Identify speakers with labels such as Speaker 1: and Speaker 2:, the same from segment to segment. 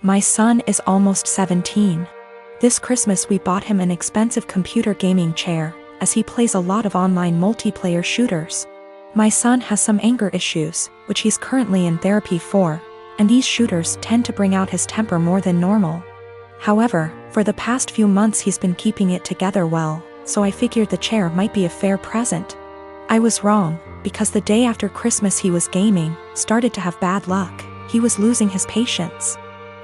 Speaker 1: My son is almost 17. This Christmas we bought him an expensive computer gaming chair, as he plays a lot of online multiplayer shooters. My son has some anger issues, which he's currently in therapy for, and these shooters tend to bring out his temper more than normal. However, for the past few months he's been keeping it together well, so I figured the chair might be a fair present. I was wrong, because the day after Christmas he was gaming, started to have bad luck. He was losing his patience.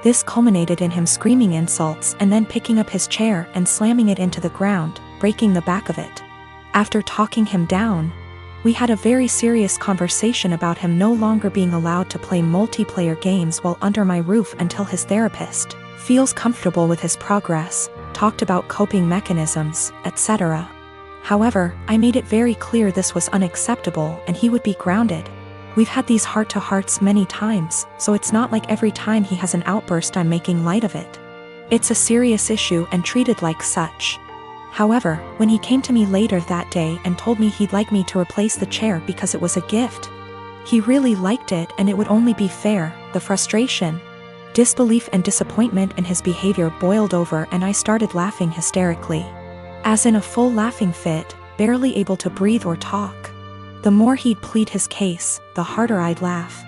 Speaker 1: This culminated in him screaming insults and then picking up his chair and slamming it into the ground, breaking the back of it. After talking him down, we had a very serious conversation about him no longer being allowed to play multiplayer games while under my roof until his therapist feels comfortable with his progress, talked about coping mechanisms, etc. However, I made it very clear this was unacceptable and he would be grounded. We've had these heart-to-hearts many times, so it's not like every time he has an outburst I'm making light of it. It's a serious issue and treated like such. However, when he came to me later that day and told me he'd like me to replace the chair because it was a gift, he really liked it and it would only be fair, the frustration, disbelief and disappointment in his behavior boiled over and I started laughing hysterically. As in a full laughing fit, barely able to breathe or talk. The more he'd plead his case, the harder I'd laugh.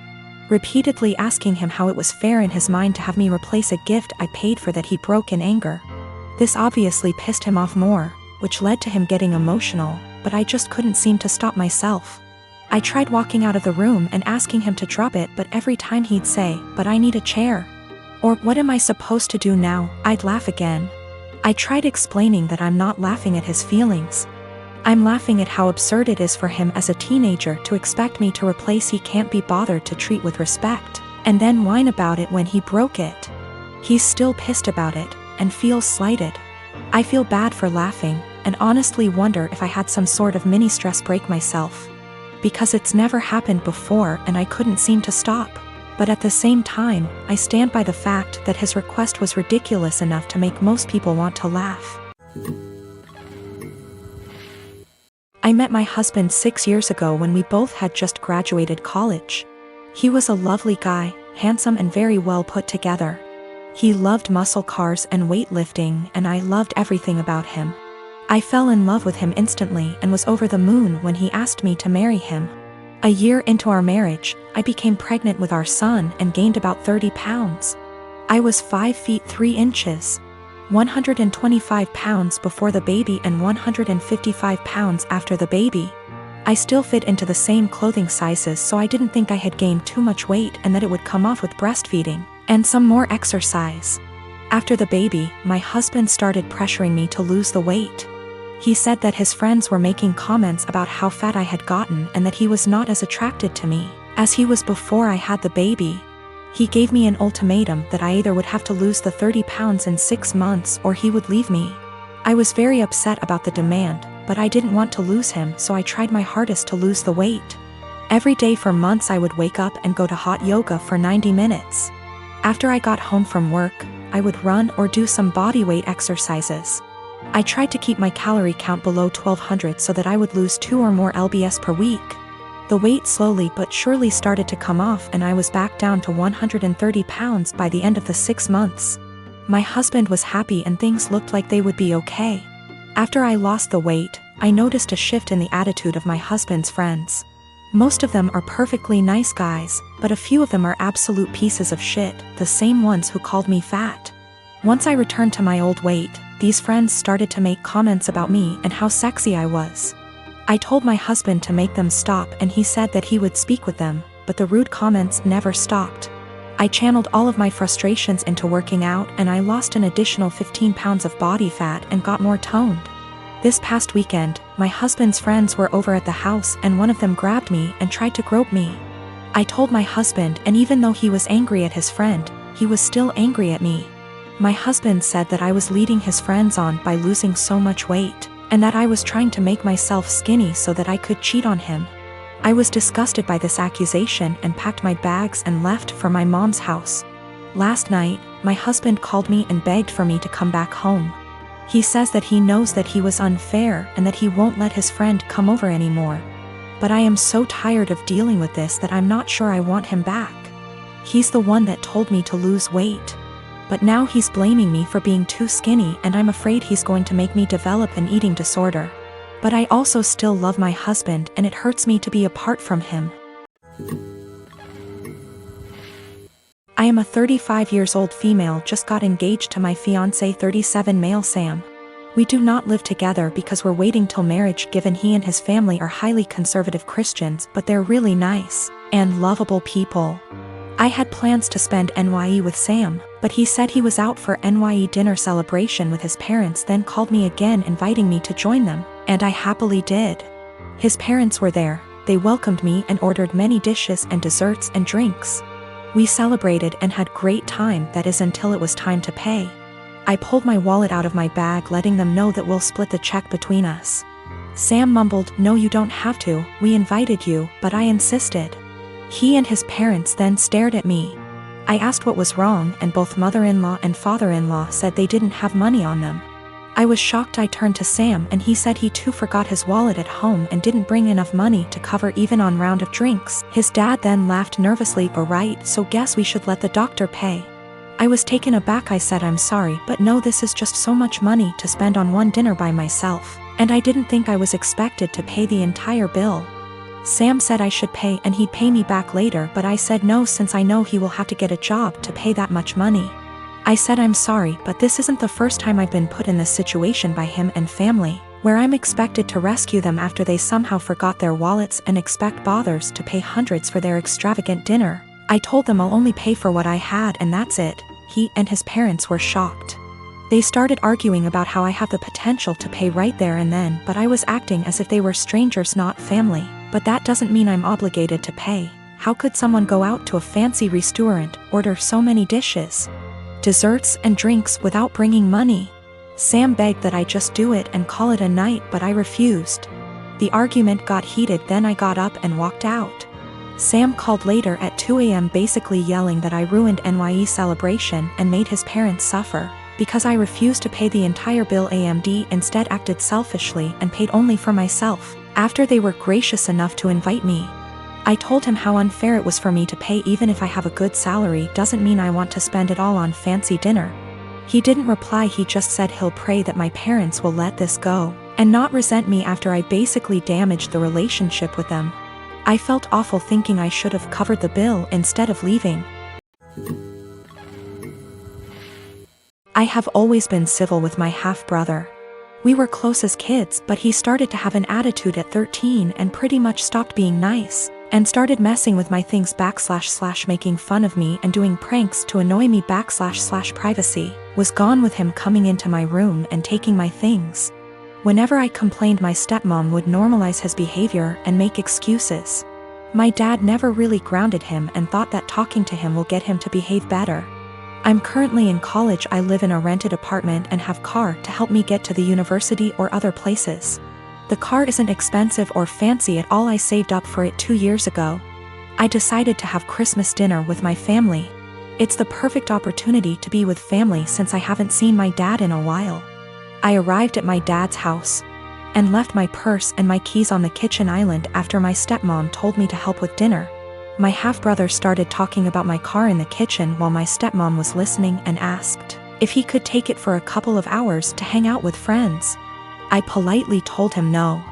Speaker 1: Repeatedly asking him how it was fair in his mind to have me replace a gift I paid for that he broke in anger. This obviously pissed him off more, which led to him getting emotional, but I just couldn't seem to stop myself. I tried walking out of the room and asking him to drop it, but every time he'd say, "But I need a chair." Or, "What am I supposed to do now?" I'd laugh again. I tried explaining that I'm not laughing at his feelings. I'm laughing at how absurd it is for him as a teenager to expect me to replace he can't be bothered to treat with respect, and then whine about it when he broke it. He's still pissed about it, and feels slighted. I feel bad for laughing, and honestly wonder if I had some sort of mini stress break myself. Because it's never happened before and I couldn't seem to stop. But at the same time, I stand by the fact that his request was ridiculous enough to make most people want to laugh. I met my husband 6 years ago when we both had just graduated college. He was a lovely guy, handsome and very well put together. He loved muscle cars and weightlifting, and I loved everything about him. I fell in love with him instantly and was over the moon when he asked me to marry him. A year into our marriage, I became pregnant with our son and gained about 30 pounds. I was 5 feet 3 inches. 125 pounds before the baby and 155 pounds after the baby. I still fit into the same clothing sizes, so I didn't think I had gained too much weight and that it would come off with breastfeeding and some more exercise. After the baby, my husband started pressuring me to lose the weight. He said that his friends were making comments about how fat I had gotten and that he was not as attracted to me as he was before I had the baby. He gave me an ultimatum that I either would have to lose the 30 pounds in 6 months or he would leave me. I was very upset about the demand, but I didn't want to lose him, so I tried my hardest to lose the weight. Every day for months I would wake up and go to hot yoga for 90 minutes. After I got home from work, I would run or do some bodyweight exercises. I tried to keep my calorie count below 1200 so that I would lose 2 or more lbs per week. The weight slowly but surely started to come off and I was back down to 130 pounds by the end of the 6 months. My husband was happy and things looked like they would be okay. After I lost the weight, I noticed a shift in the attitude of my husband's friends. Most of them are perfectly nice guys, but a few of them are absolute pieces of shit, the same ones who called me fat. Once I returned to my old weight, these friends started to make comments about me and how sexy I was. I told my husband to make them stop and he said that he would speak with them, but the rude comments never stopped. I channeled all of my frustrations into working out and I lost an additional 15 pounds of body fat and got more toned. This past weekend, my husband's friends were over at the house and one of them grabbed me and tried to grope me. I told my husband, and even though he was angry at his friend, he was still angry at me. My husband said that I was leading his friends on by losing so much weight, and that I was trying to make myself skinny so that I could cheat on him. I was disgusted by this accusation and packed my bags and left for my mom's house. Last night, my husband called me and begged for me to come back home. He says that he knows that he was unfair and that he won't let his friend come over anymore. But I am so tired of dealing with this that I'm not sure I want him back. He's the one that told me to lose weight. but now he's blaming me for being too skinny, and I'm afraid he's going to make me develop an eating disorder. But I also still love my husband, and it hurts me to be apart from him. I am a 35 years old female, just got engaged to my fiancé 37 male Sam. We do not live together because we're waiting till marriage, given he and his family are highly conservative Christians, but they're really nice and lovable people. I had plans to spend NYE with Sam, but he said he was out for NYE dinner celebration with his parents, then called me again inviting me to join them, and I happily did. His parents were there, they welcomed me and ordered many dishes and desserts and drinks. We celebrated and had great time, that is until it was time to pay. I pulled my wallet out of my bag, letting them know that we'll split the check between us. Sam mumbled, "No, you don't have to, we invited you," but I insisted. He and his parents then stared at me. I asked what was wrong, and both mother-in-law and father-in-law said they didn't have money on them. I was shocked. I turned to Sam and he said he too forgot his wallet at home and didn't bring enough money to cover even on round of drinks. His dad then laughed nervously. "Oh right, so guess we should let the doctor pay." I was taken aback. I said, "I'm sorry, but no, this is just so much money to spend on one dinner by myself, and I didn't think I was expected to pay the entire bill." Sam said I should pay and he'd pay me back later, but I said no, since I know he will have to get a job to pay that much money. I said, "I'm sorry, but this isn't the first time I've been put in this situation by him and family, where I'm expected to rescue them after they somehow forgot their wallets and expect bothers to pay hundreds for their extravagant dinner." I told them I'll only pay for what I had and that's it. He and his parents were shocked. They started arguing about how I have the potential to pay right there and then, but I was acting as if they were strangers, not family. But that doesn't mean I'm obligated to pay. How could someone go out to a fancy restaurant, order so many dishes, desserts and drinks without bringing money? Sam begged that I just do it and call it a night, but I refused. The argument got heated, then I got up and walked out. Sam called later at 2 a.m. basically yelling that I ruined NYE celebration and made his parents suffer, because I refused to pay the entire bill. AMD instead acted selfishly and paid only for myself, after they were gracious enough to invite me. I told him how unfair it was for me to pay. Even if I have a good salary doesn't mean I want to spend it all on fancy dinner. He didn't reply, he just said he'll pray that my parents will let this go, and not resent me after I basically damaged the relationship with them. I felt awful thinking I should have covered the bill instead of leaving. I have always been civil with my half-brother. We were close as kids, but he started to have an attitude at 13 and pretty much stopped being nice, and started messing with my things / making fun of me and doing pranks to annoy me / privacy was gone with him coming into my room and taking my things. Whenever I complained, my stepmom would normalize his behavior and make excuses. My dad never really grounded him and thought that talking to him will get him to behave better. I'm currently in college. I live in a rented apartment and have car to help me get to the university or other places. The car isn't expensive or fancy at all. I saved up for it 2 years ago. I decided to have Christmas dinner with my family. It's the perfect opportunity to be with family since I haven't seen my dad in a while. I arrived at my dad's house and left my purse and my keys on the kitchen island after my stepmom told me to help with dinner. My half-brother started talking about my car in the kitchen while my stepmom was listening and asked if he could take it for a couple of hours to hang out with friends. I politely told him no.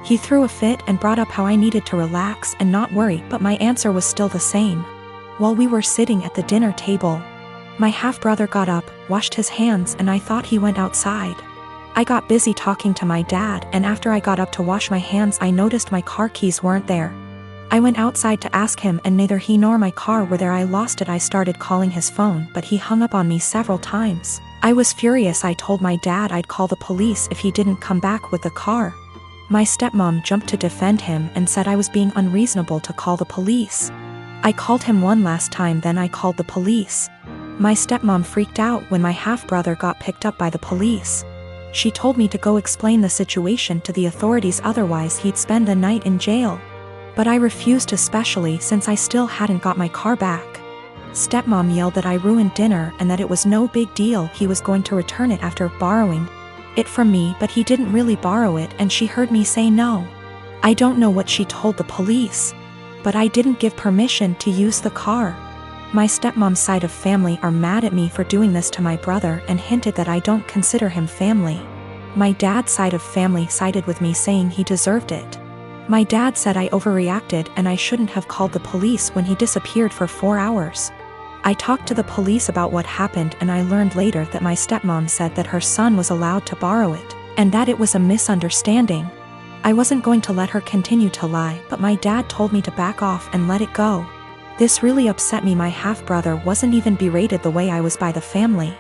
Speaker 1: He threw a fit and brought up how I needed to relax and not worry, but my answer was still the same. While we were sitting at the dinner table, my half-brother got up, washed his hands, and I thought he went outside. I got busy talking to my dad, and after I got up to wash my hands, I noticed my car keys weren't there. I went outside to ask him and neither he nor my car were there. I lost it. I started calling his phone, but he hung up on me several times. I was furious. I told my dad I'd call the police if he didn't come back with the car. My stepmom jumped to defend him and said I was being unreasonable to call the police. I called him one last time, then I called the police. My stepmom freaked out when my half-brother got picked up by the police. She told me to go explain the situation to the authorities, otherwise he'd spend the night in jail. But I refused, especially since I still hadn't got my car back. Stepmom yelled that I ruined dinner and that it was no big deal, he was going to return it after borrowing it from me, but he didn't really borrow it, and she heard me say no. I don't know what she told the police, but I didn't give permission to use the car. My stepmom's side of family are mad at me for doing this to my brother and hinted that I don't consider him family. My dad's side of family sided with me, saying he deserved it. My dad said I overreacted and I shouldn't have called the police when he disappeared for 4 hours. I talked to the police about what happened, and I learned later that my stepmom said that her son was allowed to borrow it, and that it was a misunderstanding. I wasn't going to let her continue to lie, but my dad told me to back off and let it go. This really upset me. My half-brother wasn't even berated the way I was by the family.